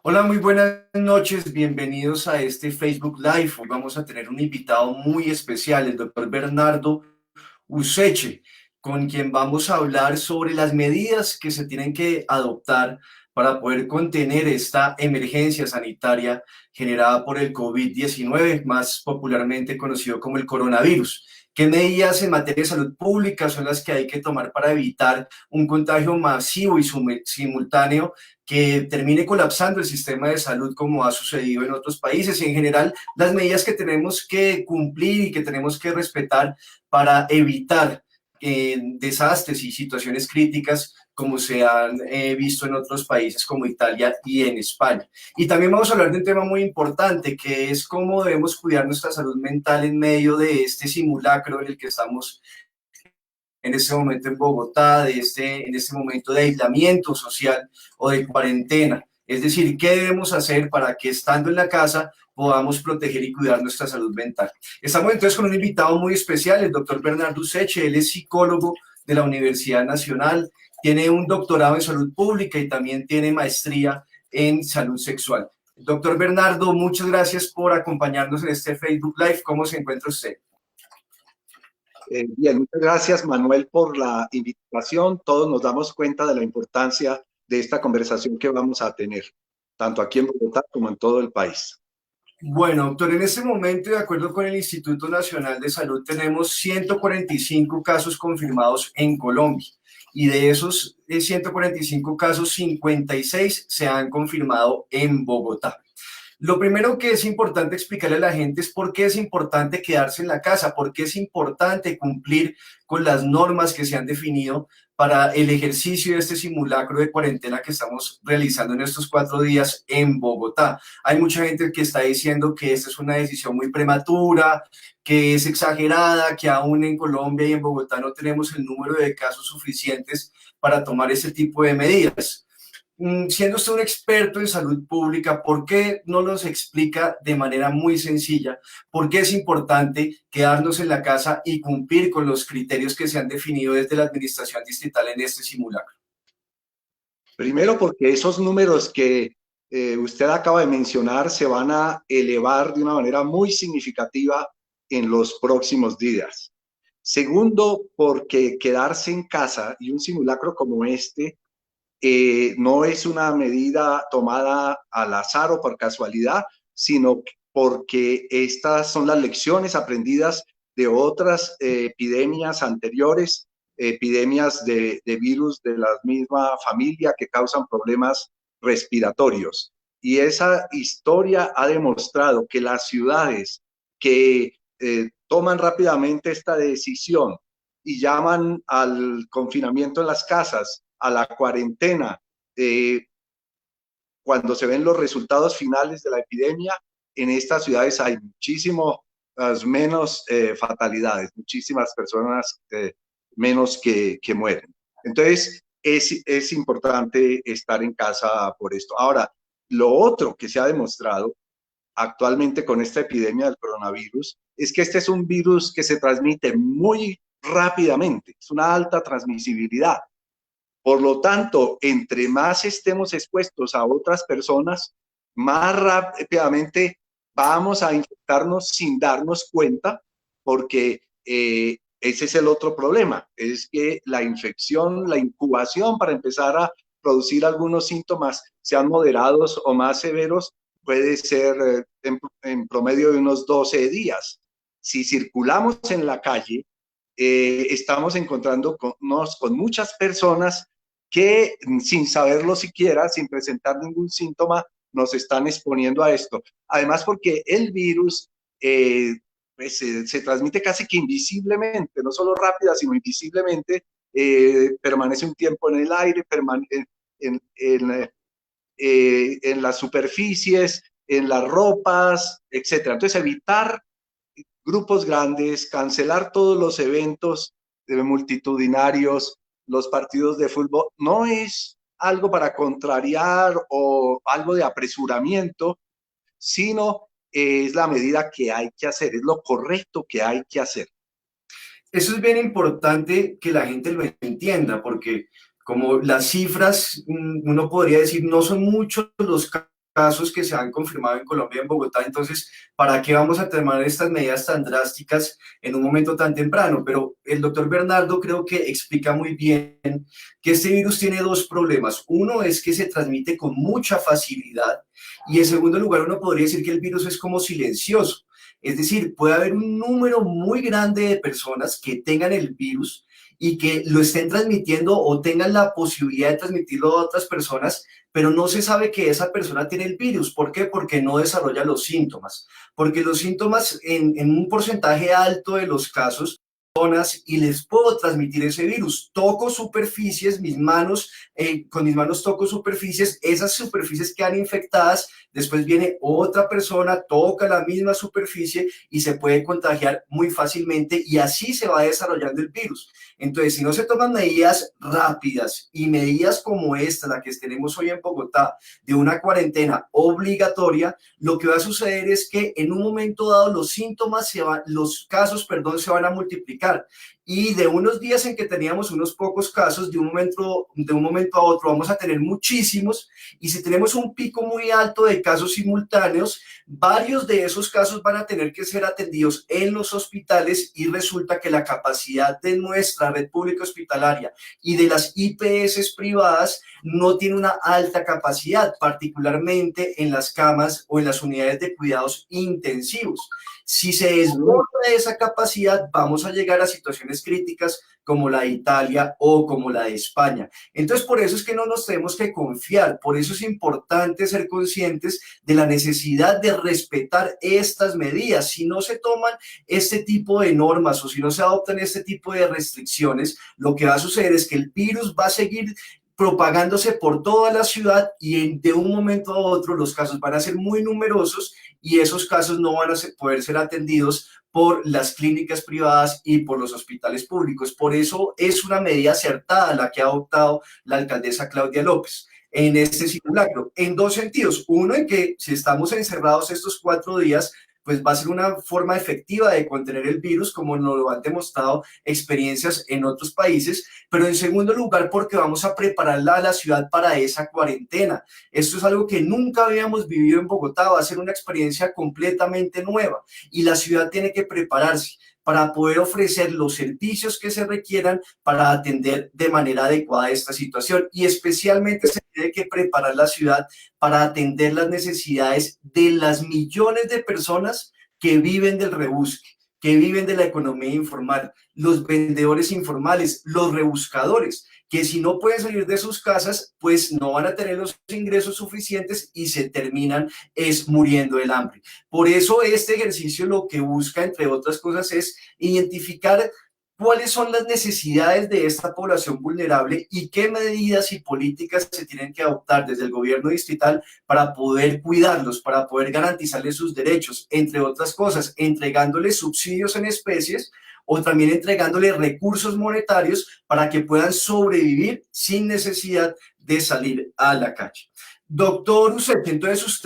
Hola, muy buenas noches, bienvenidos a este Facebook Live. Hoy vamos a tener un invitado muy especial, el doctor Bernardo Useche, con quien vamos a hablar sobre las medidas que se tienen que adoptar para poder contener esta emergencia sanitaria generada por el COVID-19, más popularmente conocido como el coronavirus. ¿Qué medidas en materia de salud pública son las que hay que tomar para evitar un contagio masivo y simultáneo que termine colapsando el sistema de salud como ha sucedido en otros países? Y en general, las medidas que tenemos que cumplir y que tenemos que respetar para evitar desastres y situaciones críticas como se han visto en otros países como Italia y en España. Y también vamos a hablar de un tema muy importante, que es cómo debemos cuidar nuestra salud mental en medio de este simulacro en el que estamos en este momento en Bogotá, en este momento de aislamiento social o de cuarentena. Es decir, ¿qué debemos hacer para que estando en la casa podamos proteger y cuidar nuestra salud mental? Estamos entonces con un invitado muy especial, el doctor Bernardo Useche. Él es psicólogo de la Universidad Nacional, tiene un doctorado en salud pública y también tiene maestría en salud sexual. Doctor Bernardo, muchas gracias por acompañarnos en este Facebook Live. ¿Cómo se encuentra usted? Bien, muchas gracias Manuel por la invitación. Todos nos damos cuenta de la importancia de esta conversación que vamos a tener, tanto aquí en Bogotá como en todo el país. Bueno, doctor, en este momento, de acuerdo con el Instituto Nacional de Salud, tenemos 145 casos confirmados en Colombia y de esos 145 casos, 56 se han confirmado en Bogotá. Lo primero que es importante explicarle a la gente es por qué es importante quedarse en la casa, por qué es importante cumplir con las normas que se han definido para el ejercicio de este simulacro de cuarentena que estamos realizando en estos 4 días en Bogotá. Hay mucha gente que está diciendo que esta es una decisión muy prematura, que es exagerada, que aún en Colombia y en Bogotá no tenemos el número de casos suficientes para tomar ese tipo de medidas. Siendo usted un experto en salud pública, ¿por qué no nos explica de manera muy sencilla por qué es importante quedarnos en la casa y cumplir con los criterios que se han definido desde la administración distrital en este simulacro? Primero porque esos números que usted acaba de mencionar se van a elevar de una manera muy significativa en los próximos días. Segundo, porque quedarse en casa y un simulacro como este no es una medida tomada al azar o por casualidad, sino porque estas son las lecciones aprendidas de otras epidemias anteriores, epidemias de virus de la misma familia que causan problemas respiratorios. Y esa historia ha demostrado que las ciudades que toman rápidamente esta decisión y llaman al confinamiento en las casas, a la cuarentena, eh, cuando se ven los resultados finales de la epidemia, en estas ciudades hay muchísimas menos fatalidades, muchísimas personas menos que mueren. Entonces, es importante estar en casa por esto. Ahora, lo otro que se ha demostrado actualmente con esta epidemia del coronavirus es que este es un virus que se transmite muy rápidamente, es una alta transmisibilidad. Por lo tanto, entre más estemos expuestos a otras personas, más rápidamente vamos a infectarnos sin darnos cuenta, porque ese es el otro problema, es que la infección, la incubación para empezar a producir algunos síntomas, sean moderados o más severos, puede ser en promedio de unos 12 días. Si circulamos en la calle, estamos encontrándonos con muchas personas que sin saberlo siquiera, sin presentar ningún síntoma, nos están exponiendo a esto. Además, porque el virus pues, se transmite casi que invisiblemente, no solo rápida, sino invisiblemente, permanece un tiempo en el aire, permanece en las superficies, en las ropas, etcétera. Entonces, evitar grupos grandes, cancelar todos los eventos multitudinarios, los partidos de fútbol, no es algo para contrariar o algo de apresuramiento, sino es la medida que hay que hacer, es lo correcto que hay que hacer. Eso es bien importante que la gente lo entienda, porque como las cifras, uno podría decir, no son muchos los casos que se han confirmado en Colombia, en Bogotá. Entonces, ¿para qué vamos a tomar estas medidas tan drásticas en un momento tan temprano? Pero el doctor Bernardo creo que explica muy bien que este virus tiene dos problemas. Uno es que se transmite con mucha facilidad y en segundo lugar uno podría decir que el virus es como silencioso. Es decir, puede haber un número muy grande de personas que tengan el virus y que lo estén transmitiendo o tengan la posibilidad de transmitirlo a otras personas, pero no se sabe que esa persona tiene el virus. ¿Por qué? Porque no desarrolla los síntomas. Porque los síntomas en un porcentaje alto de los casos y les puedo transmitir ese virus. Toco superficies, mis manos, con mis manos toco superficies, esas superficies quedan infectadas, después viene otra persona, toca la misma superficie y se puede contagiar muy fácilmente y así se va desarrollando el virus. Entonces, si no se toman medidas rápidas y medidas como esta, la que tenemos hoy en Bogotá, de una cuarentena obligatoria, lo que va a suceder es que en un momento dado los síntomas los casos, perdón, se van a multiplicar y de unos días en que teníamos unos pocos casos, de un momento a otro vamos a tener muchísimos y si tenemos un pico muy alto de casos simultáneos, varios de esos casos van a tener que ser atendidos en los hospitales y resulta que la capacidad de nuestra red pública hospitalaria y de las IPS privadas no tiene una alta capacidad, particularmente en las camas o en las unidades de cuidados intensivos. Si se desborda esa capacidad, vamos a llegar a situaciones críticas como la de Italia o como la de España. Entonces, por eso es que no nos tenemos que confiar, por eso es importante ser conscientes de la necesidad de respetar estas medidas. Si no se toman este tipo de normas o si no se adoptan este tipo de restricciones, lo que va a suceder es que el virus va a seguir propagándose por toda la ciudad y de un momento a otro los casos van a ser muy numerosos y esos casos no van a poder ser atendidos por las clínicas privadas y por los hospitales públicos. Por eso es una medida acertada la que ha adoptado la alcaldesa Claudia López en este simulacro, en dos sentidos. Uno, en que si estamos encerrados estos 4 días, pues va a ser una forma efectiva de contener el virus, como nos lo han demostrado experiencias en otros países, pero en segundo lugar, porque vamos a prepararla a la ciudad para esa cuarentena. Esto es algo que nunca habíamos vivido en Bogotá, va a ser una experiencia completamente nueva y la ciudad tiene que prepararse para poder ofrecer los servicios que se requieran para atender de manera adecuada esta situación y especialmente se tiene que preparar la ciudad para atender las necesidades de las millones de personas que viven del rebusque, que viven de la economía informal, los vendedores informales, los rebuscadores, que si no pueden salir de sus casas, pues no van a tener los ingresos suficientes y se terminan muriendo del hambre. Por eso este ejercicio lo que busca, entre otras cosas, es identificar cuáles son las necesidades de esta población vulnerable y qué medidas y políticas se tienen que adoptar desde el gobierno distrital para poder cuidarlos, para poder garantizarles sus derechos, entre otras cosas, entregándoles subsidios en especies o también entregándoles recursos monetarios para que puedan sobrevivir sin necesidad de salir a la calle. Doctor Ucet, entonces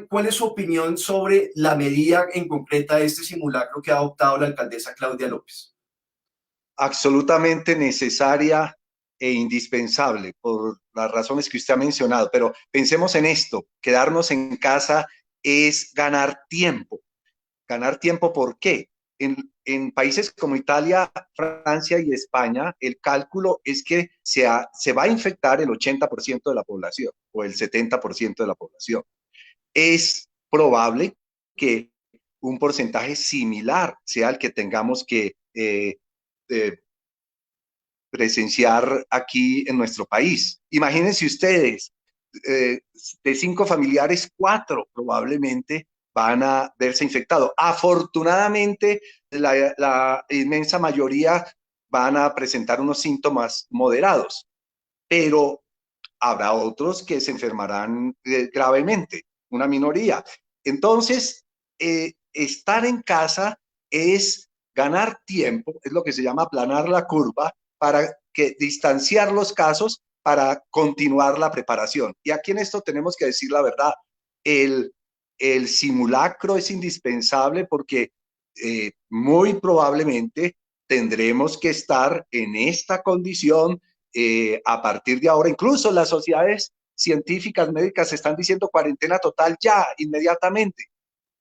¿cuál es su opinión sobre la medida en concreta de este simulacro que ha adoptado la alcaldesa Claudia López? Absolutamente necesaria e indispensable por las razones que usted ha mencionado, pero pensemos en esto, quedarnos en casa es ganar tiempo. Ganar tiempo, ¿por qué? En países como Italia, Francia y España, el cálculo es que se va a infectar el 80% de la población o el 70% de la población. Es probable que un porcentaje similar sea el que tengamos que presenciar aquí en nuestro país. Imagínense ustedes, de 5 familiares, 4 probablemente van a verse infectados. Afortunadamente, la inmensa mayoría van a presentar unos síntomas moderados, pero habrá otros que se enfermarán gravemente, una minoría. Entonces, estar en casa es ganar tiempo, es lo que se llama aplanar la curva, para distanciar los casos para continuar la preparación. Y aquí en esto tenemos que decir la verdad, el simulacro es indispensable porque muy probablemente tendremos que estar en esta condición a partir de ahora. Incluso las sociedades científicas, médicas, están diciendo cuarentena total ya, inmediatamente.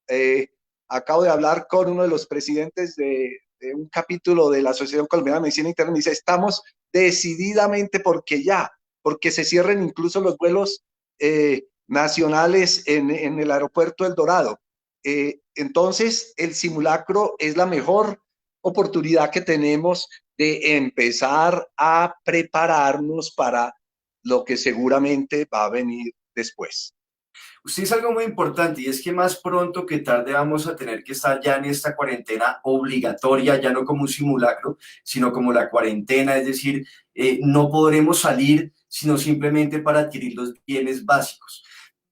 Eh, Acabo de hablar con uno de los presidentes de un capítulo de la Asociación Colombiana de Medicina Interna y me dice, estamos decididamente porque se cierren incluso los vuelos nacionales en el aeropuerto El Dorado. Entonces, el simulacro es la mejor oportunidad que tenemos de empezar a prepararnos para lo que seguramente va a venir después. Usted dice algo muy importante y es que más pronto que tarde vamos a tener que estar ya en esta cuarentena obligatoria, ya no como un simulacro, sino como la cuarentena, es decir, no podremos salir sino simplemente para adquirir los bienes básicos.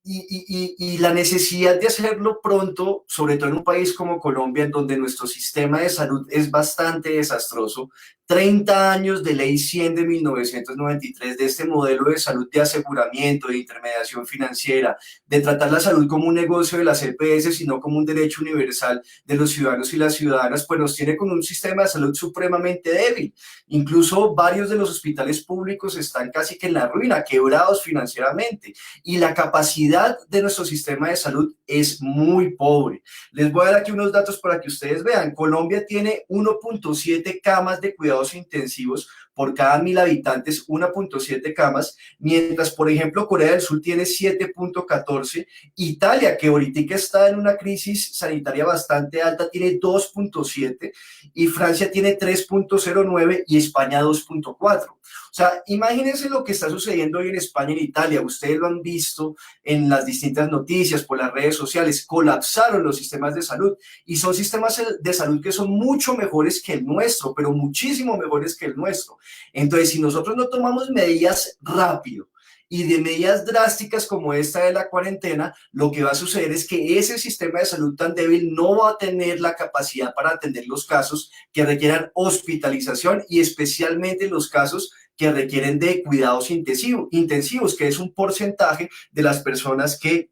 Y la necesidad de hacerlo pronto, sobre todo en un país como Colombia, en donde nuestro sistema de salud es bastante desastroso, 30 años de Ley 100 de 1993, de este modelo de salud de aseguramiento, de intermediación financiera, de tratar la salud como un negocio de las EPS, sino como un derecho universal de los ciudadanos y las ciudadanas, pues nos tiene con un sistema de salud supremamente débil. Incluso varios de los hospitales públicos están casi que en la ruina, quebrados financieramente, y la capacidad de nuestro sistema de salud es muy pobre. Les voy a dar aquí unos datos para que ustedes vean. Colombia tiene 1.7 camas de cuidados intensivos por cada 1.000 habitantes, 1.7 camas, mientras, por ejemplo, Corea del Sur tiene 7.14, Italia, que ahorita está en una crisis sanitaria bastante alta, tiene 2.7, y Francia tiene 3.09 y España 2.4. O sea, imagínense lo que está sucediendo hoy en España y en Italia. Ustedes lo han visto en las distintas noticias, por las redes sociales. Colapsaron los sistemas de salud y son sistemas de salud que son mucho mejores que el nuestro, pero muchísimo mejores que el nuestro. Entonces, si nosotros no tomamos medidas rápido y de medidas drásticas como esta de la cuarentena, lo que va a suceder es que ese sistema de salud tan débil no va a tener la capacidad para atender los casos que requieran hospitalización y especialmente los casos que requieren de cuidados intensivos, que es un porcentaje de las personas que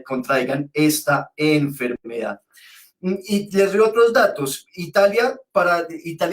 contraigan esta enfermedad. Y les doy otros datos. Italia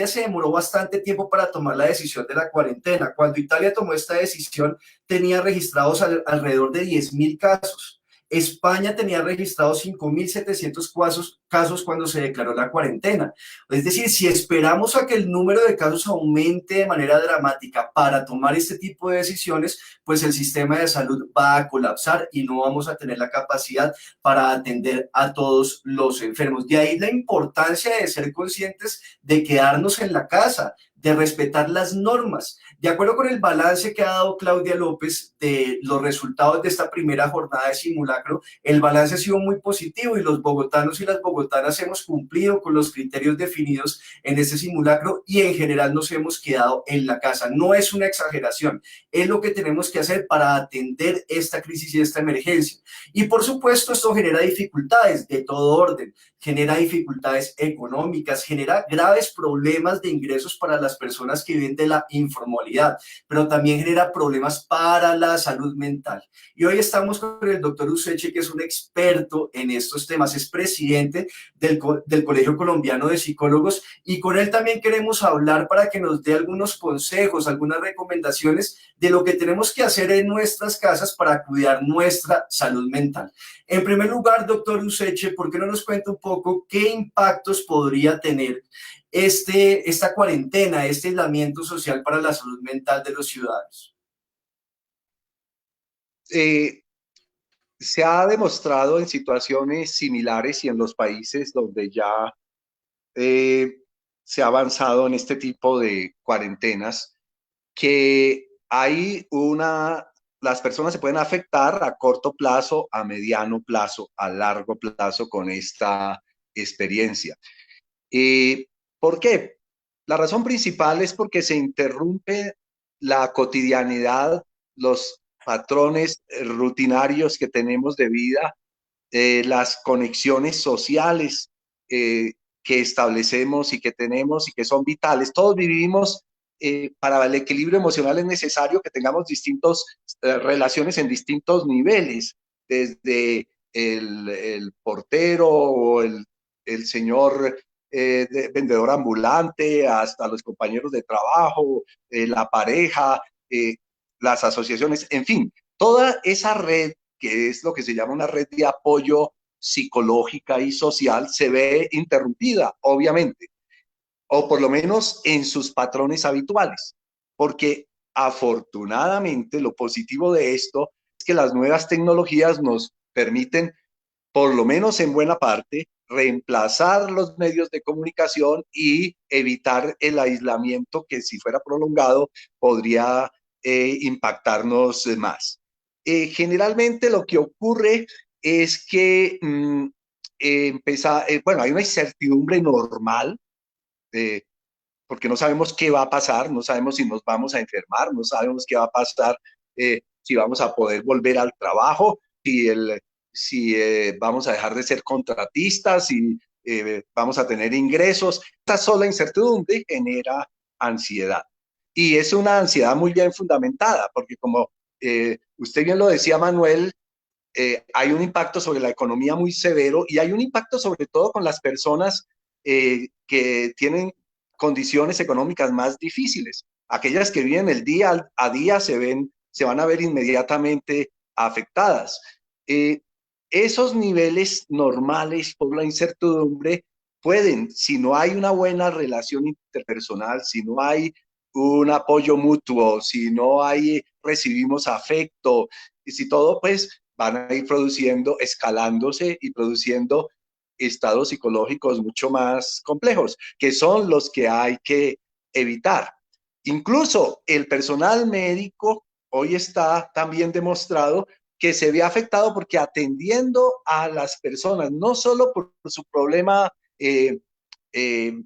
se demoró bastante tiempo para tomar la decisión de la cuarentena. Cuando Italia tomó esta decisión, tenía registrados alrededor de 10.000 casos. España tenía registrados 5.700 casos cuando se declaró la cuarentena. Es decir, si esperamos a que el número de casos aumente de manera dramática para tomar este tipo de decisiones, pues el sistema de salud va a colapsar y no vamos a tener la capacidad para atender a todos los enfermos. De ahí la importancia de ser conscientes de quedarnos en la casa, de respetar las normas. De acuerdo con el balance que ha dado Claudia López de los resultados de esta primera jornada de simulacro, el balance ha sido muy positivo y los bogotanos y las bogotanas hemos cumplido con los criterios definidos en este simulacro y en general nos hemos quedado en la casa. No es una exageración, es lo que tenemos que hacer para atender esta crisis y esta emergencia. Y por supuesto esto genera dificultades de todo orden, genera dificultades económicas, genera graves problemas de ingresos para las personas que viven de la informalidad, pero también genera problemas para la salud mental. Y hoy estamos con el doctor Useche, que es un experto en estos temas, es presidente del Colegio Colombiano de Psicólogos, y con él también queremos hablar para que nos dé algunos consejos, algunas recomendaciones de lo que tenemos que hacer en nuestras casas para cuidar nuestra salud mental. En primer lugar, doctor Useche, ¿por qué no nos cuenta un poco qué impactos podría tener esta cuarentena, este aislamiento social para la salud mental de los ciudadanos? Se ha demostrado en situaciones similares y en los países donde ya se ha avanzado en este tipo de cuarentenas que las personas se pueden afectar a corto plazo, a mediano plazo, a largo plazo con esta experiencia. ¿Por qué? La razón principal es porque se interrumpe la cotidianidad, los patrones rutinarios que tenemos de vida, las conexiones sociales que establecemos y que tenemos y que son vitales. Todos vivimos, para el equilibrio emocional es necesario que tengamos distintas relaciones en distintos niveles, desde el portero o el señor vendedor ambulante hasta los compañeros de trabajo, la pareja, las asociaciones, en fin, Toda esa red, que es lo que se llama una red de apoyo psicológica y social, se ve interrumpida, obviamente, o por lo menos en sus patrones habituales, porque afortunadamente lo positivo de esto es que las nuevas tecnologías nos permiten, por lo menos en buena parte, reemplazar los medios de comunicación y evitar el aislamiento que, si fuera prolongado, podría impactarnos más. Generalmente lo que ocurre es que bueno, hay una incertidumbre normal, eh, porque no sabemos qué va a pasar, no sabemos si nos vamos a enfermar, no sabemos qué va a pasar, si vamos a poder volver al trabajo, si vamos a dejar de ser contratistas, si vamos a tener ingresos. Esta sola incertidumbre genera ansiedad. Y es una ansiedad muy bien fundamentada, porque como usted bien lo decía, Manuel, hay un impacto sobre la economía muy severo y hay un impacto sobre todo con las personas que tienen condiciones económicas más difíciles. Aquellas que viven el día a día se van a ver inmediatamente afectadas. Eh, Esos niveles normales por la incertidumbre pueden, si no hay una buena relación interpersonal, si no hay un apoyo mutuo, si no hay, recibimos afecto, y si todo, pues van a ir produciendo, escalándose y produciendo estados psicológicos mucho más complejos, que son los que hay que evitar. Incluso el personal médico hoy está también demostrado que se ve afectado porque atendiendo a las personas, no solo por su problema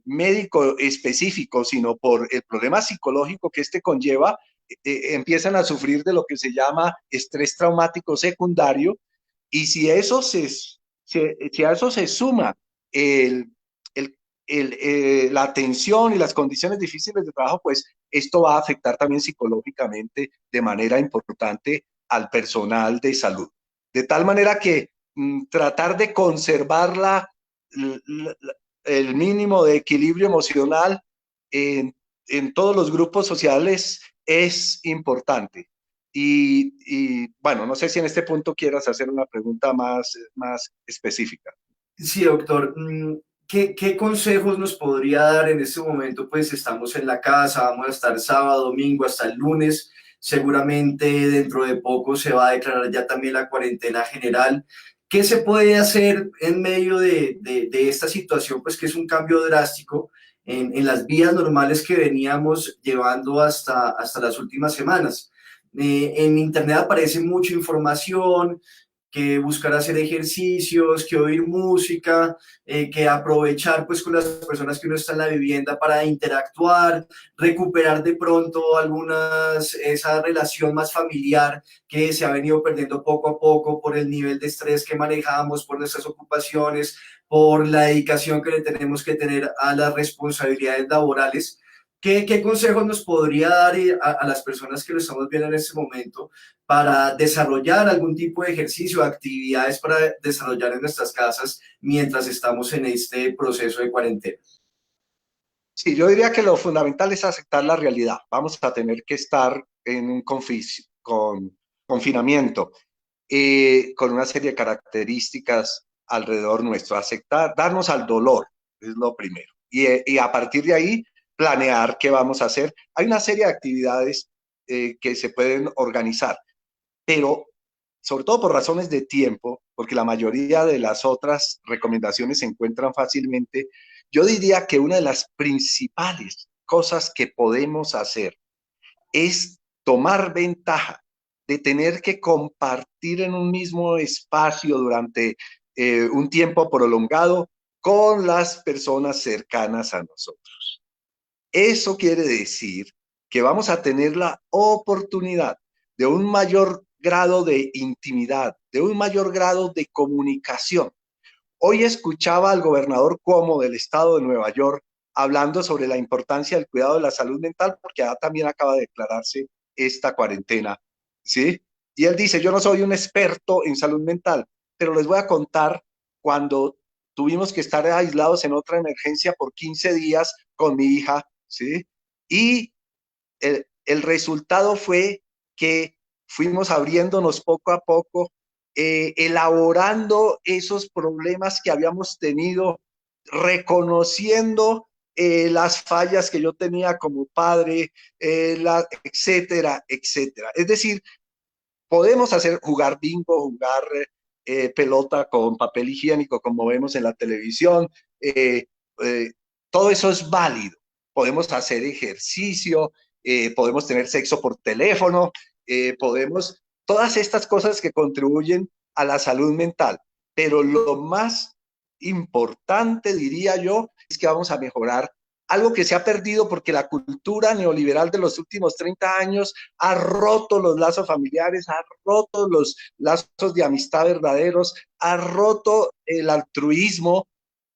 médico específico, sino por el problema psicológico que este conlleva, empiezan a sufrir de lo que se llama estrés traumático secundario, y si a eso se suma el, la tensión y las condiciones difíciles de trabajo, pues esto va a afectar también psicológicamente de manera importante al personal de salud. De tal manera que tratar de conservar el mínimo de equilibrio emocional en todos los grupos sociales es importante. Bueno, no sé si en este punto quieras hacer una pregunta más específica. Sí, doctor. ¿Qué consejos nos podría dar en este momento? Pues estamos en la casa, vamos a estar sábado, domingo, hasta el lunes. Seguramente dentro de poco se va a declarar ya también la cuarentena general. ¿Qué se puede hacer en medio de esta situación? Pues que es un cambio drástico en las vías normales que veníamos llevando hasta las últimas semanas. En Internet aparece mucha información, que buscar hacer ejercicios, que oír música, que aprovechar pues con las personas que uno está en la vivienda para interactuar, recuperar de pronto esa relación más familiar que se ha venido perdiendo poco a poco por el nivel de estrés que manejamos, por nuestras ocupaciones, por la dedicación que le tenemos que tener a las responsabilidades laborales. ¿Qué consejos nos podría dar a las personas que lo estamos viendo en este momento para desarrollar algún tipo de ejercicio, actividades para desarrollar en nuestras casas mientras estamos en este proceso de cuarentena? Sí, yo diría que lo fundamental es aceptar la realidad. Vamos a tener que estar en un confinamiento con una serie de características alrededor nuestro. Aceptar, darnos al dolor es lo primero. Y a partir de ahí, planear qué vamos a hacer. Hay una serie de actividades que se pueden organizar, pero sobre todo por razones de tiempo, porque la mayoría de las otras recomendaciones se encuentran fácilmente, yo diría que una de las principales cosas que podemos hacer es tomar ventaja de tener que compartir en un mismo espacio durante un tiempo prolongado con las personas cercanas a nosotros. Eso quiere decir que vamos a tener la oportunidad de un mayor grado de intimidad, de un mayor grado de comunicación. Hoy escuchaba al gobernador Cuomo del estado de Nueva York hablando sobre la importancia del cuidado de la salud mental, porque también acaba de declararse esta cuarentena, ¿sí? Y él dice, yo no soy un experto en salud mental, pero les voy a contar cuando tuvimos que estar aislados en otra emergencia por 15 días con mi hija, ¿sí? Y el resultado fue que fuimos abriéndonos poco a poco, elaborando esos problemas que habíamos tenido, reconociendo las fallas que yo tenía como padre, etcétera, etcétera. Es decir, podemos jugar bingo, jugar pelota con papel higiénico, como vemos en la televisión. Eh, eh, Todo eso es válido. Podemos hacer ejercicio, podemos tener sexo por teléfono, todas estas cosas que contribuyen a la salud mental. Pero lo más importante, diría yo, es que vamos a mejorar algo que se ha perdido porque la cultura neoliberal de los últimos 30 años ha roto los lazos familiares, ha roto los lazos de amistad verdaderos, ha roto el altruismo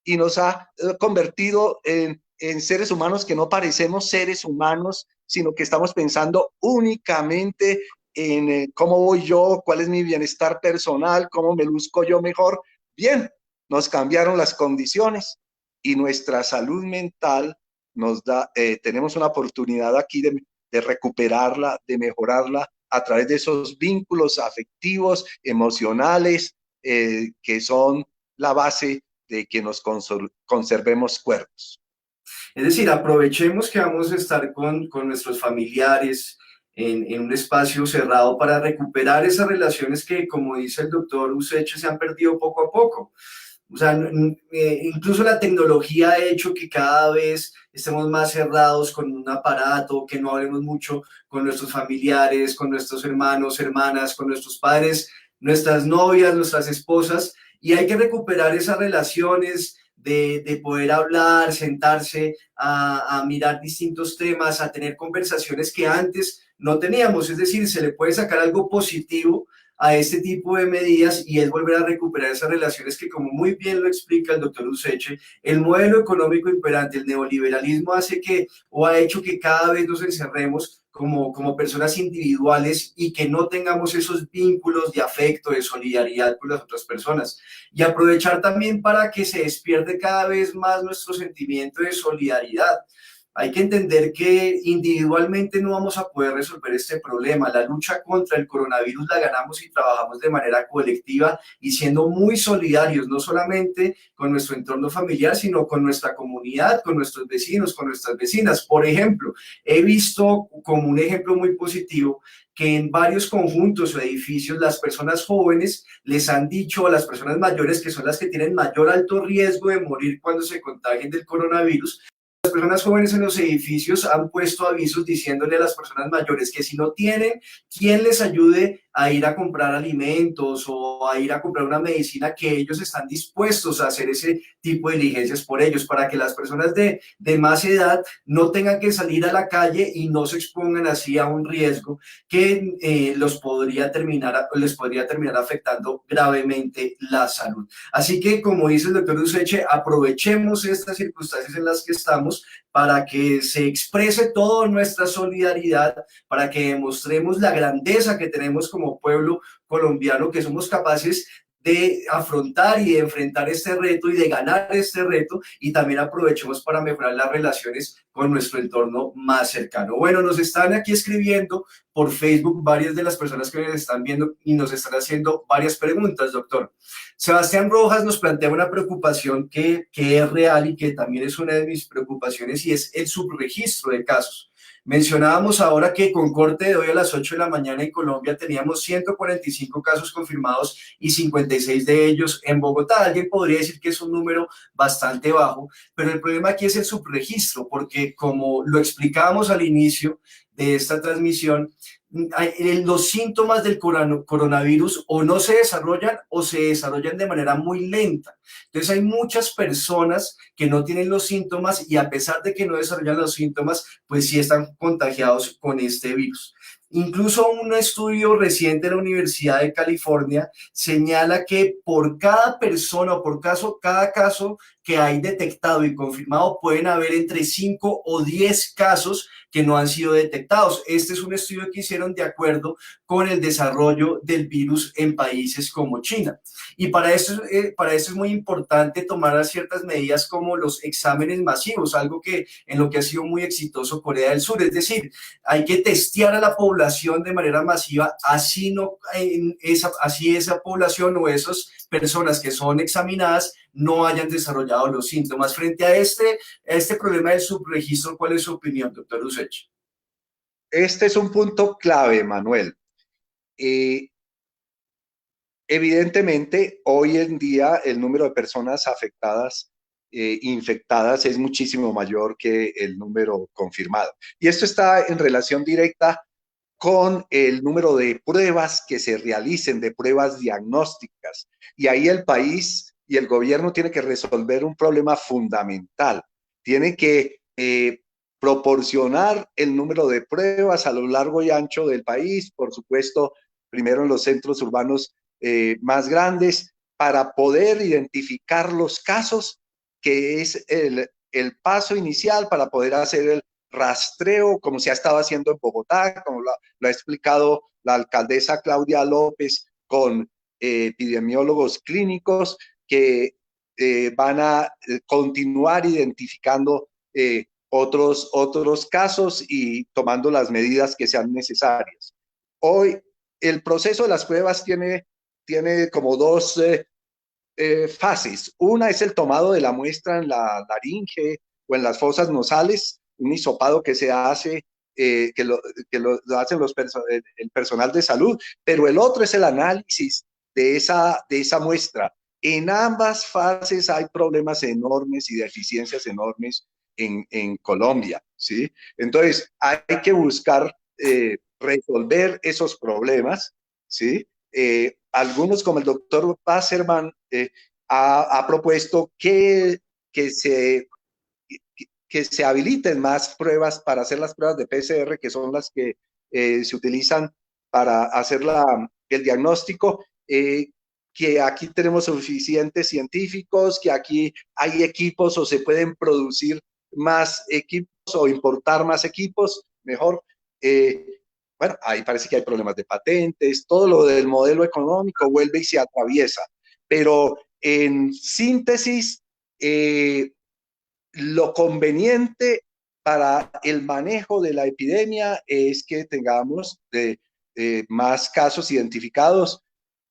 y nos ha convertido en seres humanos que no parecemos seres humanos, sino que estamos pensando únicamente en cómo voy yo, cuál es mi bienestar personal, cómo me luzco yo mejor. Bien, nos cambiaron las condiciones y nuestra salud mental tenemos una oportunidad aquí de recuperarla, de mejorarla a través de esos vínculos afectivos, emocionales, que son la base de que nos conservemos cuerpos. Es decir, aprovechemos que vamos a estar con nuestros familiares en un espacio cerrado para recuperar esas relaciones que, como dice el doctor Useche, se han perdido poco a poco. O sea, incluso la tecnología ha hecho que cada vez estemos más cerrados con un aparato, que no hablemos mucho con nuestros familiares, con nuestros hermanos, hermanas, con nuestros padres, nuestras novias, nuestras esposas, y hay que recuperar esas relaciones de poder hablar, sentarse a mirar distintos temas, a tener conversaciones que antes no teníamos. Es decir, se le puede sacar algo positivo a este tipo de medidas y es volver a recuperar esas relaciones que, como muy bien lo explica el doctor Useche, el modelo económico imperante, el neoliberalismo, hace que o ha hecho que cada vez nos encerremos como personas individuales y que no tengamos esos vínculos de afecto, de solidaridad con las otras personas. Y aprovechar también para que se despierte cada vez más nuestro sentimiento de solidaridad. Hay que entender que individualmente no vamos a poder resolver este problema. La lucha contra el coronavirus la ganamos si trabajamos de manera colectiva y siendo muy solidarios, no solamente con nuestro entorno familiar, sino con nuestra comunidad, con nuestros vecinos, con nuestras vecinas. Por ejemplo, he visto como un ejemplo muy positivo que en varios conjuntos o edificios las personas jóvenes les han dicho a las personas mayores, que son las que tienen mayor alto riesgo de morir cuando se contagien del coronavirus, las personas jóvenes en los edificios han puesto avisos diciéndole a las personas mayores que si no tienen quien les ayude a ir a comprar alimentos o a ir a comprar una medicina, que ellos están dispuestos a hacer ese tipo de diligencias por ellos, para que las personas de más edad no tengan que salir a la calle y no se expongan así a un riesgo que les podría terminar afectando gravemente la salud. Así que, como dice el doctor Useche, aprovechemos estas circunstancias en las que estamos para que se exprese toda nuestra solidaridad, para que demostremos la grandeza que tenemos como pueblo colombiano, que somos capaces de afrontar y de enfrentar este reto y de ganar este reto, y también aprovechemos para mejorar las relaciones con nuestro entorno más cercano. Bueno, nos están aquí escribiendo por Facebook varias de las personas que nos están viendo y nos están haciendo varias preguntas, doctor. Sebastián Rojas nos plantea una preocupación que es real y que también es una de mis preocupaciones, y es el subregistro de casos. Mencionábamos ahora que con corte de hoy a las 8 de la mañana en Colombia teníamos 145 casos confirmados y 56 de ellos en Bogotá. Alguien podría decir que es un número bastante bajo, pero el problema aquí es el subregistro, porque como lo explicábamos al inicio de esta transmisión, los síntomas del coronavirus o no se desarrollan o se desarrollan de manera muy lenta. Entonces hay muchas personas que no tienen los síntomas y, a pesar de que no desarrollan los síntomas, pues sí están contagiados con este virus. Incluso un estudio reciente de la Universidad de California señala que por cada persona o cada caso que hay detectado y confirmado, pueden haber entre 5 o 10 casos que no han sido detectados. Este es un estudio que hicieron de acuerdo con el desarrollo del virus en países como China. Y para eso es muy importante tomar ciertas medidas como los exámenes masivos, algo que en lo que ha sido muy exitoso Corea del Sur. Es decir, hay que testear a la población de manera masiva, así, no, así esa población o esas personas que son examinadas no hayan desarrollado los síntomas. Frente a este problema del subregistro, ¿cuál es su opinión, doctor Useche? Este es un punto clave, Manuel. Eh, Evidentemente, hoy en día el número de personas afectadas, infectadas, es muchísimo mayor que el número confirmado. Y esto está en relación directa con el número de pruebas que se realicen, de pruebas diagnósticas. Y ahí el país y el gobierno tiene que resolver un problema fundamental. Tiene que proporcionar el número de pruebas a lo largo y ancho del país, por supuesto, primero en los centros urbanos más grandes, para poder identificar los casos, que es paso inicial para poder hacer el rastreo, como se ha estado haciendo en Bogotá, como lo ha explicado la alcaldesa Claudia López, con epidemiólogos clínicos que van a continuar identificando otros casos y tomando las medidas que sean necesarias. Hoy el proceso de las pruebas tiene como dos fases. Una es el tomado de la muestra en la laringe o en las fosas nasales, un hisopado que se hace, lo hacen el personal de salud, pero el otro es el análisis de esa muestra. En ambas fases hay problemas enormes y deficiencias enormes en Colombia, ¿sí? Entonces, hay que buscar resolver esos problemas, ¿sí? Algunos, como el doctor Wasserman, ha propuesto que se habiliten más pruebas para hacer las pruebas de PCR, que son las que se utilizan para hacer el diagnóstico, que aquí tenemos suficientes científicos, que aquí hay equipos o se pueden producir más equipos o importar más equipos, mejor. Bueno, ahí parece que hay problemas de patentes, todo lo del modelo económico vuelve y se atraviesa. Pero en síntesis, lo conveniente para el manejo de la epidemia es que tengamos más casos identificados,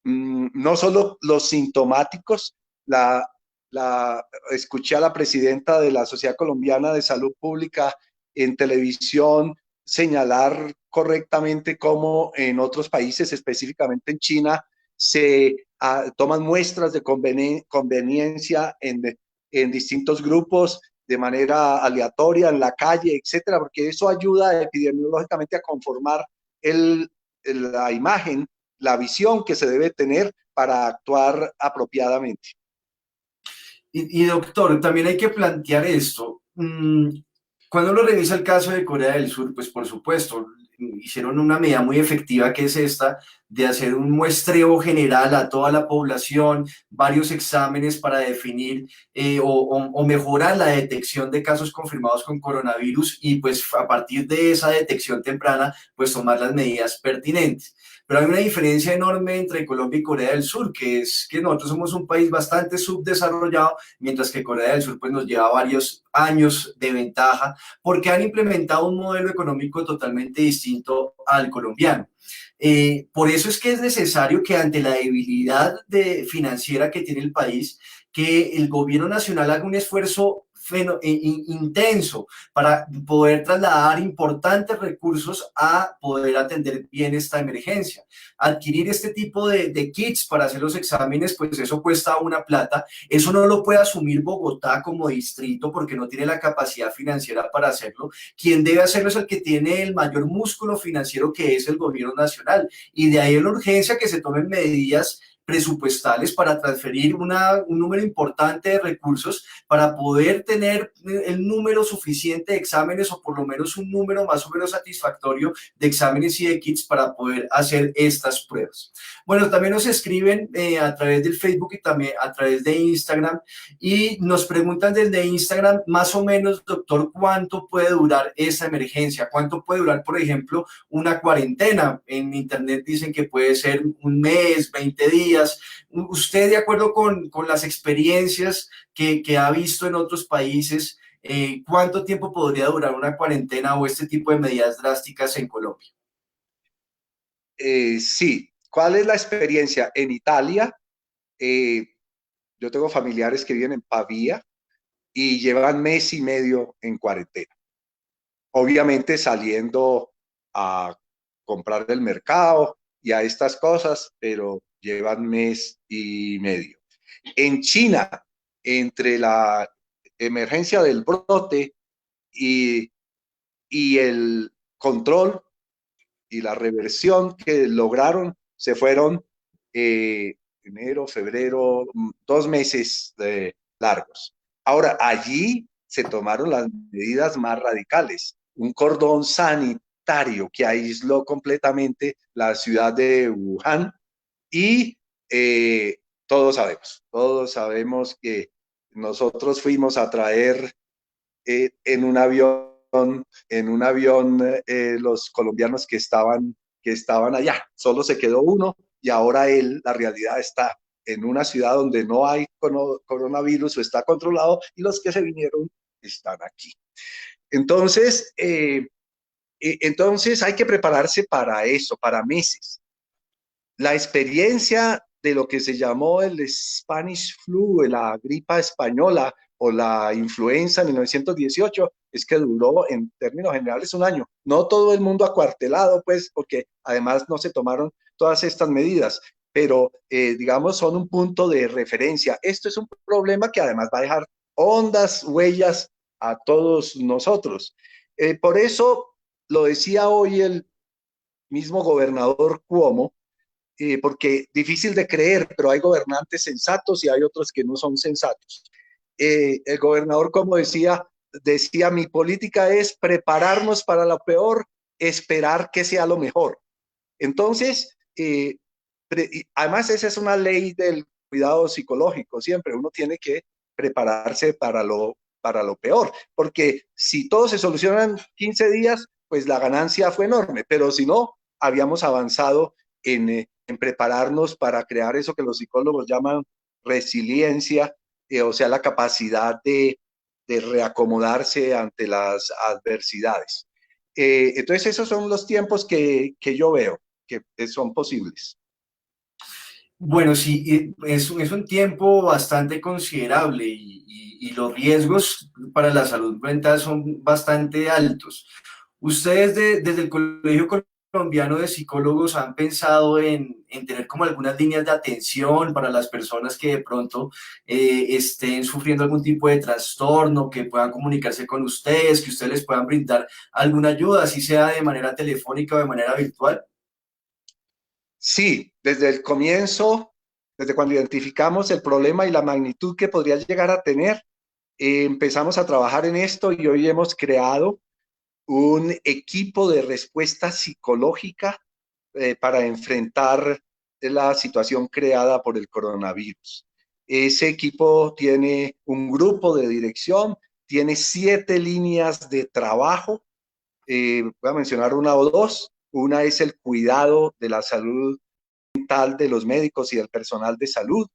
no solo los sintomáticos. Escuché a la presidenta de la Sociedad Colombiana de Salud Pública en televisión señalar correctamente cómo en otros países, específicamente en China, se toman muestras de conveniencia en distintos grupos de manera aleatoria, en la calle, etcétera, porque eso ayuda epidemiológicamente a conformar la imagen, la visión que se debe tener para actuar apropiadamente. Y doctor, también hay que plantear esto. Cuando uno revisa el caso de Corea del Sur, pues por supuesto, hicieron una medida muy efectiva que es esta de hacer un muestreo general a toda la población, varios exámenes para definir o mejorar la detección de casos confirmados con coronavirus y pues a partir de esa detección temprana, pues tomar las medidas pertinentes. Pero hay una diferencia enorme entre Colombia y Corea del Sur, que es que nosotros somos un país bastante subdesarrollado, mientras que Corea del Sur pues, nos lleva varios años de ventaja, porque han implementado un modelo económico totalmente distinto al colombiano. Por eso es que es necesario que ante la debilidad financiera que tiene el país, que el gobierno nacional haga un esfuerzo intenso para poder trasladar importantes recursos a poder atender bien esta emergencia. Adquirir este tipo de kits para hacer los exámenes, pues eso cuesta una plata. Eso no lo puede asumir Bogotá como distrito porque no tiene la capacidad financiera para hacerlo. Quien debe hacerlo es el que tiene el mayor músculo financiero, que es el gobierno nacional. Y de ahí la urgencia que se tomen medidas presupuestales para transferir un número importante de recursos para poder tener el número suficiente de exámenes o por lo menos un número más o menos satisfactorio de exámenes y de kits para poder hacer estas pruebas. Bueno, también nos escriben a través del Facebook y también a través de Instagram y nos preguntan desde Instagram, más o menos, doctor, ¿cuánto puede durar esa emergencia? ¿Cuánto puede durar, por ejemplo, una cuarentena? En internet dicen que puede ser un mes, 20 días. ¿Usted, de acuerdo con las experiencias que ha visto en otros países, cuánto tiempo podría durar una cuarentena o este tipo de medidas drásticas en Colombia? Sí, ¿cuál es la experiencia? En Italia, eh, yo tengo familiares que viven en Pavía y llevan mes y medio en cuarentena. Obviamente saliendo a comprar del mercado y a estas cosas, pero llevan mes y medio. En China, entre la emergencia del brote y, y el control y la reversión que lograron, se fueron enero, febrero, 2 meses largos. Ahora, allí se tomaron las medidas más radicales. Un cordón sanitario que aisló completamente la ciudad de Wuhan y todos sabemos que nosotros fuimos a traer en un avión, los colombianos que estaban allá. Solo se quedó uno y ahora la realidad está en una ciudad donde no hay coronavirus o está controlado y los que se vinieron están aquí. Entonces, entonces hay que prepararse para eso, para meses. La experiencia de lo que se llamó el Spanish flu, la gripa española o la influenza en 1918, es que duró en términos generales un año. No todo el mundo acuartelado, pues, porque además no se tomaron todas estas medidas, pero digamos son un punto de referencia. Esto es un problema que además va a dejar hondas huellas a todos nosotros. Por eso lo decía hoy el mismo gobernador Cuomo, porque difícil de creer, pero hay gobernantes sensatos y hay otros que no son sensatos. El gobernador, como decía, mi política es prepararnos para lo peor, esperar que sea lo mejor. Entonces, además esa es una ley del cuidado psicológico, siempre uno tiene que prepararse para lo peor, porque si todo se soluciona en 15 días, pues la ganancia fue enorme, pero si no, habíamos avanzado en prepararnos para crear eso que los psicólogos llaman resiliencia, o sea, la capacidad de reacomodarse ante las adversidades. Entonces, esos son los tiempos que yo veo que son posibles. Bueno, sí, es un tiempo bastante considerable y los riesgos para la salud mental son bastante altos. ¿Ustedes desde el Colegio Colombiano de Psicólogos han pensado en tener como algunas líneas de atención para las personas que de pronto estén sufriendo algún tipo de trastorno, que puedan comunicarse con ustedes, que ustedes les puedan brindar alguna ayuda, así sea de manera telefónica o de manera virtual? Sí, desde el comienzo, desde cuando identificamos el problema y la magnitud que podría llegar a tener, empezamos a trabajar en esto y hoy hemos creado un equipo de respuesta psicológica para enfrentar la situación creada por el coronavirus. Ese equipo tiene un grupo de dirección, tiene 7 líneas de trabajo. Voy a mencionar una o dos. Una es el cuidado de la salud mental de los médicos y del personal de salud.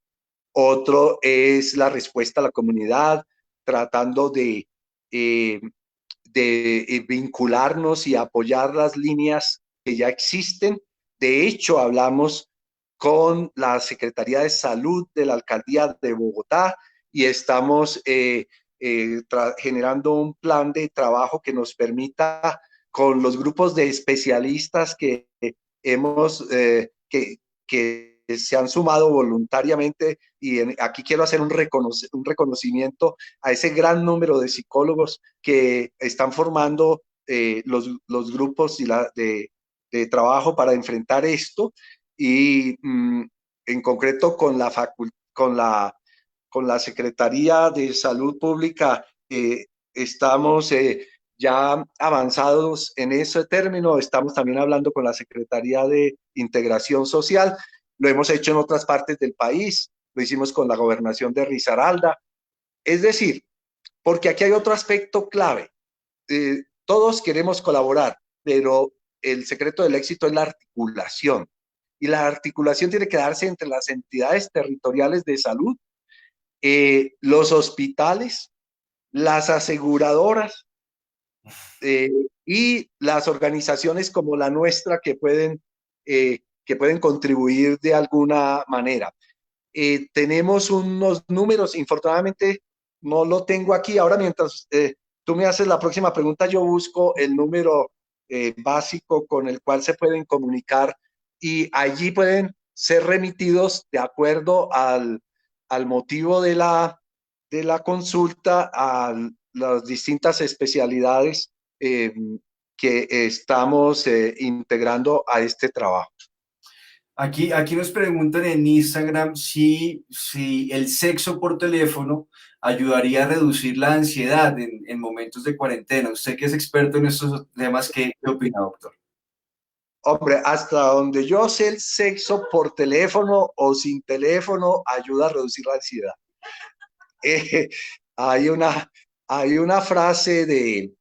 Otro es la respuesta a la comunidad, tratando eh, de vincularnos y apoyar las líneas que ya existen. De hecho, hablamos con la Secretaría de Salud de la Alcaldía de Bogotá y estamos generando un plan de trabajo que nos permita, con los grupos de especialistas hemos, que se han sumado voluntariamente, y aquí quiero hacer un reconocimiento a ese gran número de psicólogos que están formando los grupos de trabajo para enfrentar esto. Y en concreto con la Secretaría de Salud Pública, estamos ya avanzados en ese término. Estamos también hablando con la Secretaría de Integración Social. Lo hemos hecho en otras partes del país. Lo hicimos con la gobernación de Risaralda. Es decir, porque aquí hay otro aspecto clave. Todos queremos colaborar, pero el secreto del éxito es la articulación. Y la articulación tiene que darse entre las entidades territoriales de salud, los hospitales, las aseguradoras eh, y las organizaciones como la nuestra que pueden contribuir de alguna manera. Tenemos unos números, infortunadamente no lo tengo aquí. Ahora, mientras tú me haces la próxima pregunta, yo busco el número básico con el cual se pueden comunicar y allí pueden ser remitidos de acuerdo al motivo de la consulta, a las distintas especialidades que estamos integrando a este trabajo. Aquí nos preguntan en Instagram si el sexo por teléfono ayudaría a reducir la ansiedad en momentos de cuarentena. Usted que es experto en estos temas, ¿qué opina, doctor? Hombre, hasta donde yo sé, el sexo por teléfono o sin teléfono ayuda a reducir la ansiedad. Eh, hay hay una frase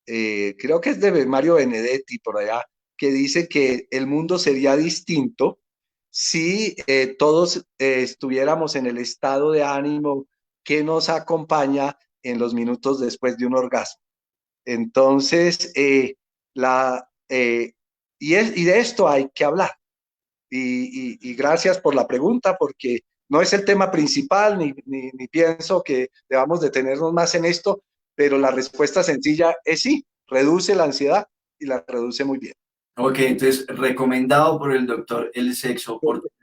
creo que es de Mario Benedetti por allá, que dice que el mundo sería distinto si todos estuviéramos en el estado de ánimo que nos acompaña en los minutos después de un orgasmo. Entonces, y de esto hay que hablar. Y gracias por la pregunta, porque no es el tema principal, ni pienso que debamos detenernos más en esto, pero la respuesta sencilla es sí, reduce la ansiedad y la reduce muy bien. Ok, entonces, recomendado por el doctor el sexo por teléfono.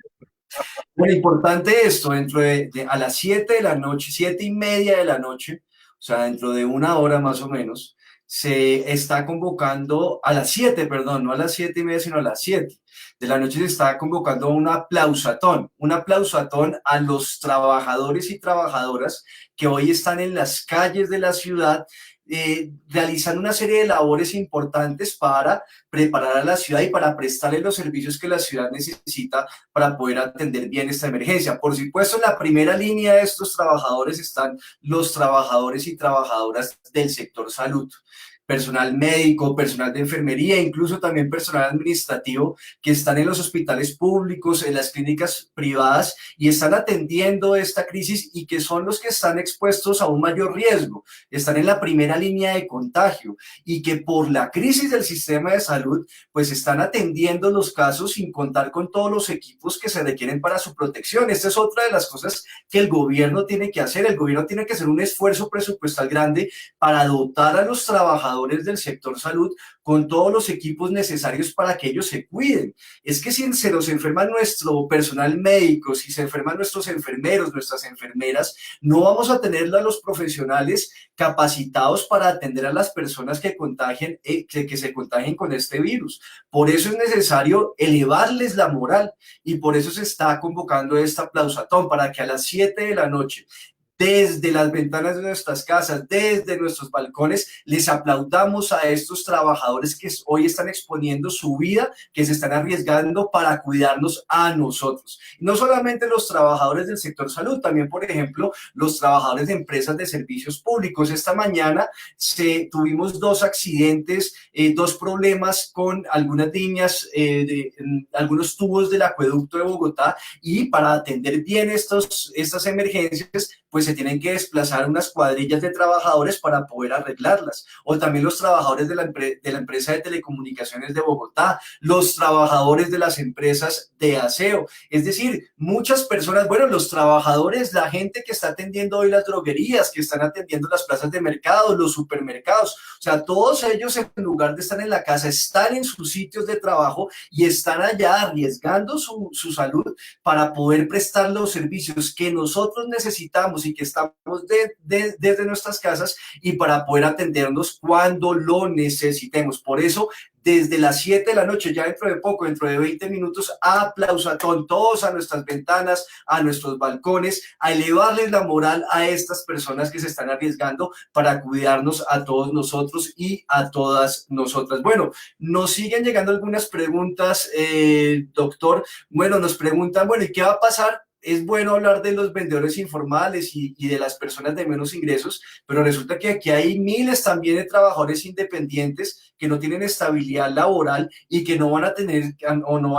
Bueno, importante esto, a las 7 de la noche, 7:30 de la noche, o sea, dentro de una hora más o menos, se está convocando, a las 7, perdón, no a las 7:30, sino a las 7 de la noche se está convocando un aplausatón a los trabajadores y trabajadoras que hoy están en las calles de la ciudad realizando una serie de labores importantes para preparar a la ciudad y para prestarle los servicios que la ciudad necesita para poder atender bien esta emergencia. Por supuesto, en la primera línea de estos trabajadores están los trabajadores y trabajadoras del sector salud, personal médico, personal de enfermería, incluso también personal administrativo que están en los hospitales públicos, en las clínicas privadas y están atendiendo esta crisis y que son los que están expuestos a un mayor riesgo, están en la primera línea de contagio y que por la crisis del sistema de salud pues están atendiendo los casos sin contar con todos los equipos que se requieren para su protección. Esta es otra de las cosas que el gobierno tiene que hacer. El gobierno tiene que hacer un esfuerzo presupuestal grande para dotar a los trabajadores del sector salud con todos los equipos necesarios para que ellos se cuiden. Es que si se nos enferma nuestro personal médico, si se enferman nuestros enfermeros, nuestras enfermeras, no vamos a tener a los profesionales capacitados para atender a las personas que contagien, que se contagien con este virus. Por eso es necesario elevarles la moral y por eso se está convocando esta aplausatón para que a las 7 de la noche desde las ventanas de nuestras casas, desde nuestros balcones, les aplaudamos a estos trabajadores que hoy están exponiendo su vida, que se están arriesgando para cuidarnos a nosotros. No solamente los trabajadores del sector salud, también, por ejemplo, los trabajadores de empresas de servicios públicos. Esta mañana tuvimos dos accidentes, dos problemas con algunas líneas, algunos tubos del acueducto de Bogotá, y para atender bien estas emergencias, pues se tienen que desplazar unas cuadrillas de trabajadores para poder arreglarlas. O también los trabajadores de la empresa de telecomunicaciones de Bogotá, los trabajadores de las empresas de aseo. Es decir, muchas personas, bueno, los trabajadores, la gente que está atendiendo hoy las droguerías, que están atendiendo las plazas de mercado, los supermercados, o sea, todos ellos en lugar de estar en la casa, están en sus sitios de trabajo y están allá arriesgando su salud para poder prestar los servicios que nosotros necesitamos y que estamos desde nuestras casas y para poder atendernos cuando lo necesitemos. Por eso desde las 7 de la noche, ya dentro de poco, dentro de 20 minutos, aplausatón, todos a nuestras ventanas, a nuestros balcones, a elevarles la moral a estas personas que se están arriesgando para cuidarnos a todos nosotros y a todas nosotras. Bueno, nos siguen llegando algunas preguntas, doctor. Bueno, nos preguntan, bueno, ¿y qué va a pasar? Es bueno hablar de los vendedores informales y de las personas de menos ingresos, pero resulta que aquí hay miles también de trabajadores independientes que no tienen estabilidad laboral y que no van a tener o no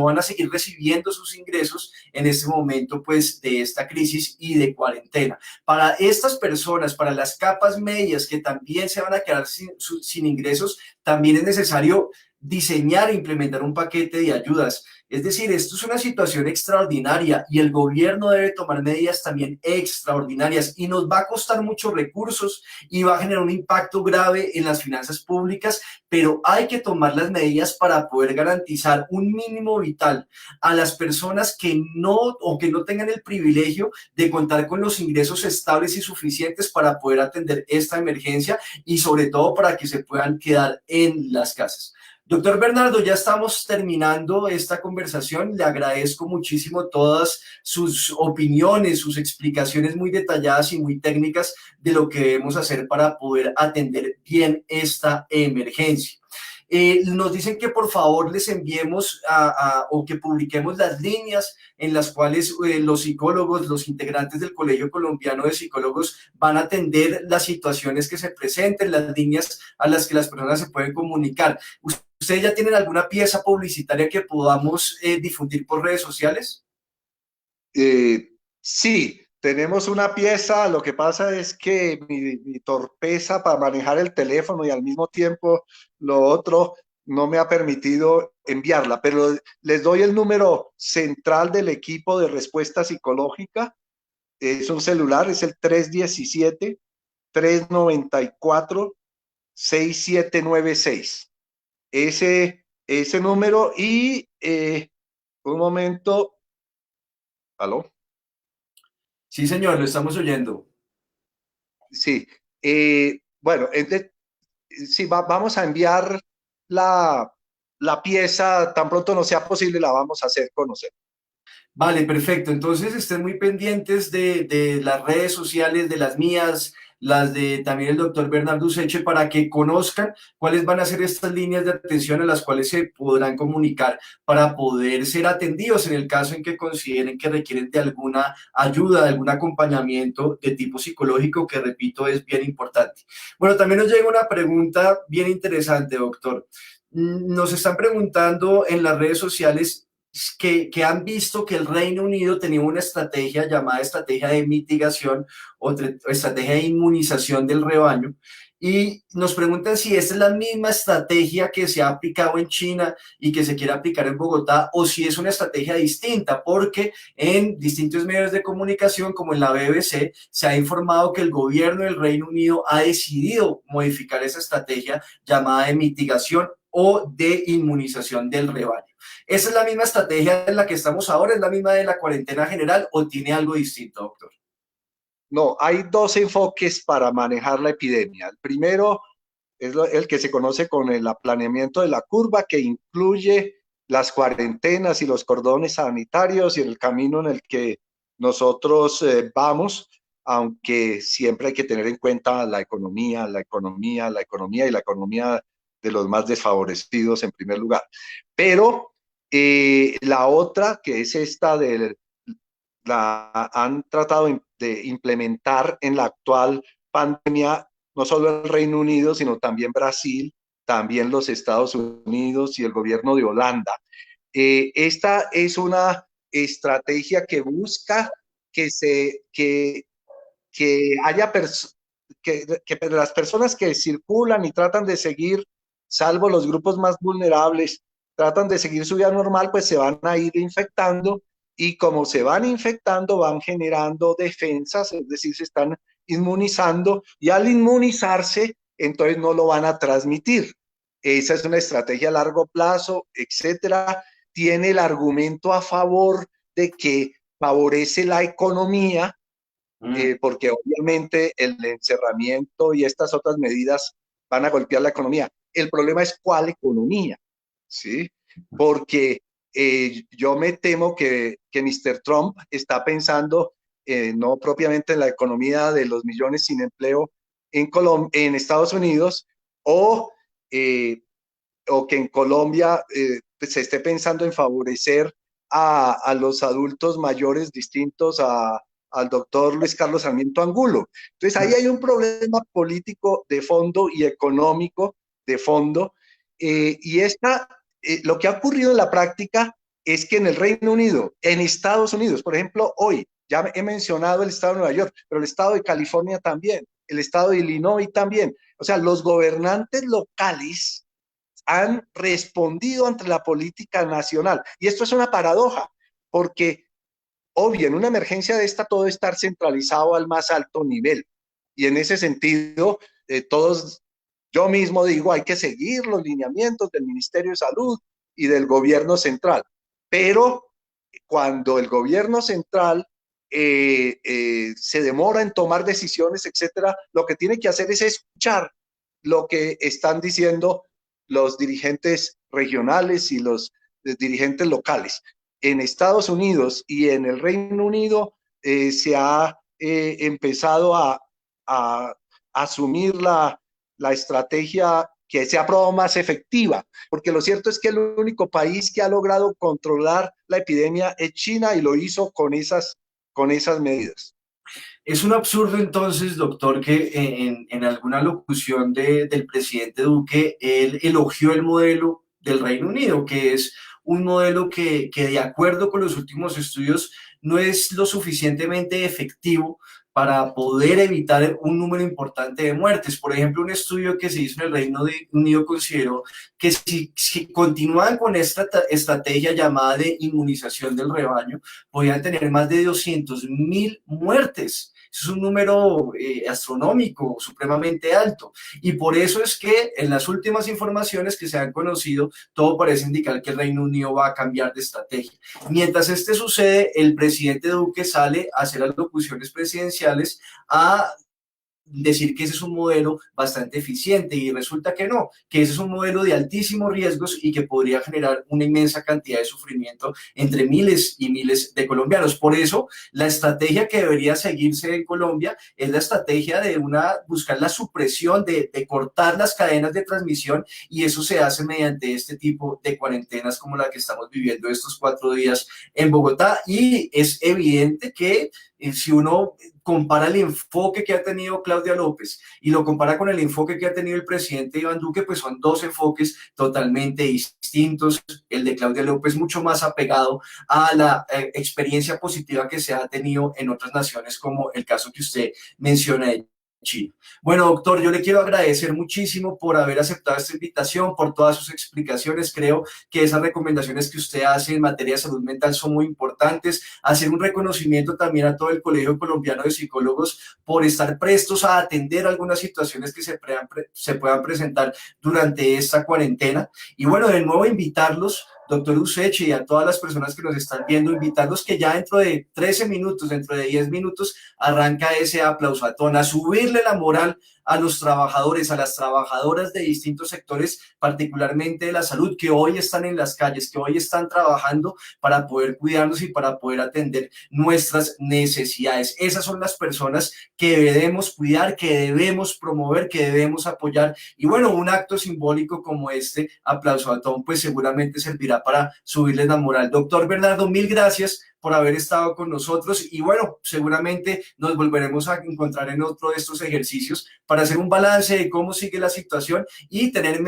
van a seguir recibiendo sus ingresos en este momento pues de esta crisis y de cuarentena. Para estas personas, para las capas medias que también se van a quedar sin ingresos, también es necesario diseñar e implementar un paquete de ayudas. Es decir, esto es una situación extraordinaria y el gobierno debe tomar medidas también extraordinarias y nos va a costar muchos recursos y va a generar un impacto grave en las finanzas públicas, pero hay que tomar las medidas para poder garantizar un mínimo vital a las personas que no tengan el privilegio de contar con los ingresos estables y suficientes para poder atender esta emergencia y sobre todo para que se puedan quedar en las casas. Doctor Bernardo, ya estamos terminando esta conversación. Le agradezco muchísimo todas sus opiniones, sus explicaciones muy detalladas y muy técnicas de lo que debemos hacer para poder atender bien esta emergencia. Nos dicen que por favor les enviemos o que publiquemos las líneas en las cuales los psicólogos, los integrantes del Colegio Colombiano de Psicólogos van a atender las situaciones que se presenten, las líneas a las que las personas se pueden comunicar. ¿Ustedes ya tienen alguna pieza publicitaria que podamos difundir por redes sociales? Sí, tenemos una pieza. Lo que pasa es que mi torpeza para manejar el teléfono y al mismo tiempo lo otro no me ha permitido enviarla, pero les doy el número central del equipo de respuesta psicológica. Es un celular, es el 317-394-6796. Ese número y un momento, ¿aló? Sí, señor, lo estamos oyendo. Sí, bueno, sí, vamos a enviar la, la pieza, tan pronto no sea posible, la vamos a hacer conocer. Vale, perfecto. Entonces estén muy pendientes de las redes sociales, de las mías, las de también el doctor Bernardo Useche, para que conozcan cuáles van a ser estas líneas de atención a las cuales se podrán comunicar para poder ser atendidos en el caso en que consideren que requieren de alguna ayuda, de algún acompañamiento de tipo psicológico, que repito, es bien importante. Bueno, también nos llega una pregunta bien interesante, doctor. Nos están preguntando en las redes sociales que han visto que el Reino Unido tenía una estrategia llamada estrategia de mitigación o estrategia de inmunización del rebaño. Y nos preguntan si esta es la misma estrategia que se ha aplicado en China y que se quiere aplicar en Bogotá, o si es una estrategia distinta, porque en distintos medios de comunicación, como en la BBC, se ha informado que el gobierno del Reino Unido ha decidido modificar esa estrategia llamada de mitigación o de inmunización del rebaño. ¿Esa es la misma estrategia en la que estamos ahora? ¿Es la misma de la cuarentena general o tiene algo distinto, doctor? No, hay dos enfoques para manejar la epidemia. El primero es el que se conoce con el aplaneamiento de la curva, que incluye las cuarentenas y los cordones sanitarios y el camino en el que nosotros vamos, aunque siempre hay que tener en cuenta la economía, la economía, la economía y la economía de los más desfavorecidos en primer lugar. Pero la otra, que es esta la han tratado de implementar en la actual pandemia, no solo el Reino Unido, sino también Brasil, también los Estados Unidos y el gobierno de Holanda. Esta es una estrategia que busca que haya que las personas que circulan y tratan de seguir, salvo los grupos más vulnerables, tratan de seguir su vida normal, pues se van a ir infectando, y como se van infectando van generando defensas, es decir, se están inmunizando, y al inmunizarse entonces no lo van a transmitir. Esa es una estrategia a largo plazo, etcétera. Tiene el argumento a favor de que favorece la economía, porque obviamente el encerramiento y estas otras medidas van a golpear la economía. el problema es cuál economía, ¿sí? Porque yo me temo que Mr. Trump está pensando no propiamente en la economía de los millones sin empleo en Estados Unidos, o, eh, o que en Colombia pues, se esté pensando en favorecer a los adultos mayores distintos al doctor Luis Carlos Sarmiento Angulo. Entonces ahí hay un problema político de fondo y económico de fondo, lo que ha ocurrido en la práctica es que en el Reino Unido, en Estados Unidos, por ejemplo, hoy ya he mencionado el estado de Nueva York, pero el estado de California también, el estado de Illinois también. O sea, los gobernantes locales han respondido ante la política nacional. Y esto es una paradoja, porque obvio, en una emergencia de esta todo estar centralizado al más alto nivel. Y en ese sentido, todos, yo mismo digo, hay que seguir los lineamientos del Ministerio de Salud y del gobierno central. Pero cuando el gobierno central se demora en tomar decisiones, etcétera, lo que tiene que hacer es escuchar lo que están diciendo los dirigentes regionales y los dirigentes locales. En Estados Unidos y en el Reino Unido se ha empezado a asumir la estrategia que se ha probado más efectiva, porque lo cierto es que el único país que ha logrado controlar la epidemia es China, y lo hizo con esas medidas. Es un absurdo entonces, doctor, que en alguna locución del presidente Duque, él elogió el modelo del Reino Unido, que es un modelo que de acuerdo con los últimos estudios no es lo suficientemente efectivo para poder evitar un número importante de muertes. Por ejemplo, un estudio que se hizo en el Reino Unido consideró que si continúan con esta estrategia llamada de inmunización del rebaño, podían tener más de 200.000 muertes. Es un número astronómico, supremamente alto. Y por eso es que en las últimas informaciones que se han conocido, todo parece indicar que el Reino Unido va a cambiar de estrategia. Mientras este sucede, el presidente Duque sale a hacer las locuciones presidenciales a decir que ese es un modelo bastante eficiente y resulta que no, que ese es un modelo de altísimos riesgos y que podría generar una inmensa cantidad de sufrimiento entre miles y miles de colombianos. Por eso, la estrategia que debería seguirse en Colombia es la estrategia de buscar la supresión, de cortar las cadenas de transmisión, y eso se hace mediante este tipo de cuarentenas como la que estamos viviendo estos 4 días en Bogotá. Y es evidente que si uno compara el enfoque que ha tenido Claudia López y lo compara con el enfoque que ha tenido el presidente Iván Duque, pues son dos enfoques totalmente distintos. El de Claudia López mucho más apegado a la experiencia positiva que se ha tenido en otras naciones, como el caso que usted menciona de Chile. Bueno, doctor, yo le quiero agradecer muchísimo por haber aceptado esta invitación, por todas sus explicaciones. Creo que esas recomendaciones que usted hace en materia de salud mental son muy importantes. Hacer un reconocimiento también a todo el Colegio Colombiano de Psicólogos por estar prestos a atender algunas situaciones que se puedan presentar durante esta cuarentena. Y bueno, de nuevo invitarlos, doctor Useche, y a todas las personas que nos están viendo, invitarlos que ya dentro de 13 minutos, dentro de 10 minutos, arranca ese aplausatón, a subirle la moral a los trabajadores, a las trabajadoras de distintos sectores, particularmente de la salud, que hoy están en las calles, que hoy están trabajando para poder cuidarnos y para poder atender nuestras necesidades. Esas son las personas que debemos cuidar, que debemos promover, que debemos apoyar. Y bueno, un acto simbólico como este aplausatón, pues seguramente servirá para subirles la moral. Doctor Bernardo, mil gracias por haber estado con nosotros, y bueno, seguramente nos volveremos a encontrar en otro de estos ejercicios para hacer un balance de cómo sigue la situación y tener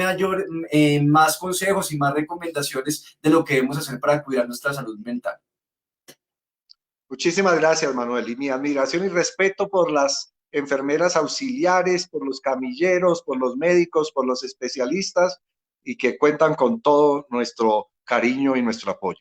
más consejos y más recomendaciones de lo que debemos hacer para cuidar nuestra salud mental. Muchísimas gracias, Manuel, y mi admiración y respeto por las enfermeras auxiliares, por los camilleros, por los médicos, por los especialistas, y que cuentan con todo nuestro cariño y nuestro apoyo.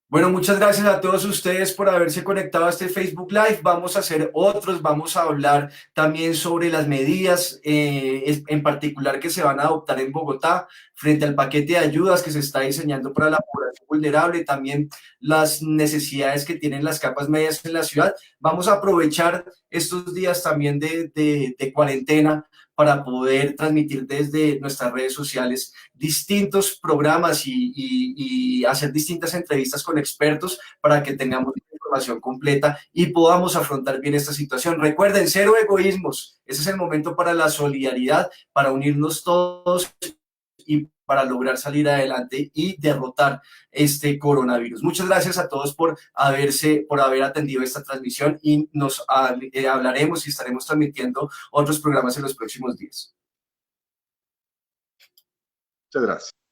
Bueno, muchas gracias a todos ustedes por haberse conectado a este Facebook Live. Vamos a hacer otros, vamos a hablar también sobre las medidas en particular que se van a adoptar en Bogotá frente al paquete de ayudas que se está diseñando para la población vulnerable, también las necesidades que tienen las capas medias en la ciudad. Vamos a aprovechar estos días también de cuarentena para poder transmitir desde nuestras redes sociales distintos programas y hacer distintas entrevistas con expertos para que tengamos información completa y podamos afrontar bien esta situación. Recuerden, cero egoísmos. Ese es el momento para la solidaridad, para unirnos todos y para lograr salir adelante y derrotar este coronavirus. Muchas gracias a todos por haber atendido esta transmisión y nos hablaremos y estaremos transmitiendo otros programas en los próximos días. Muchas gracias.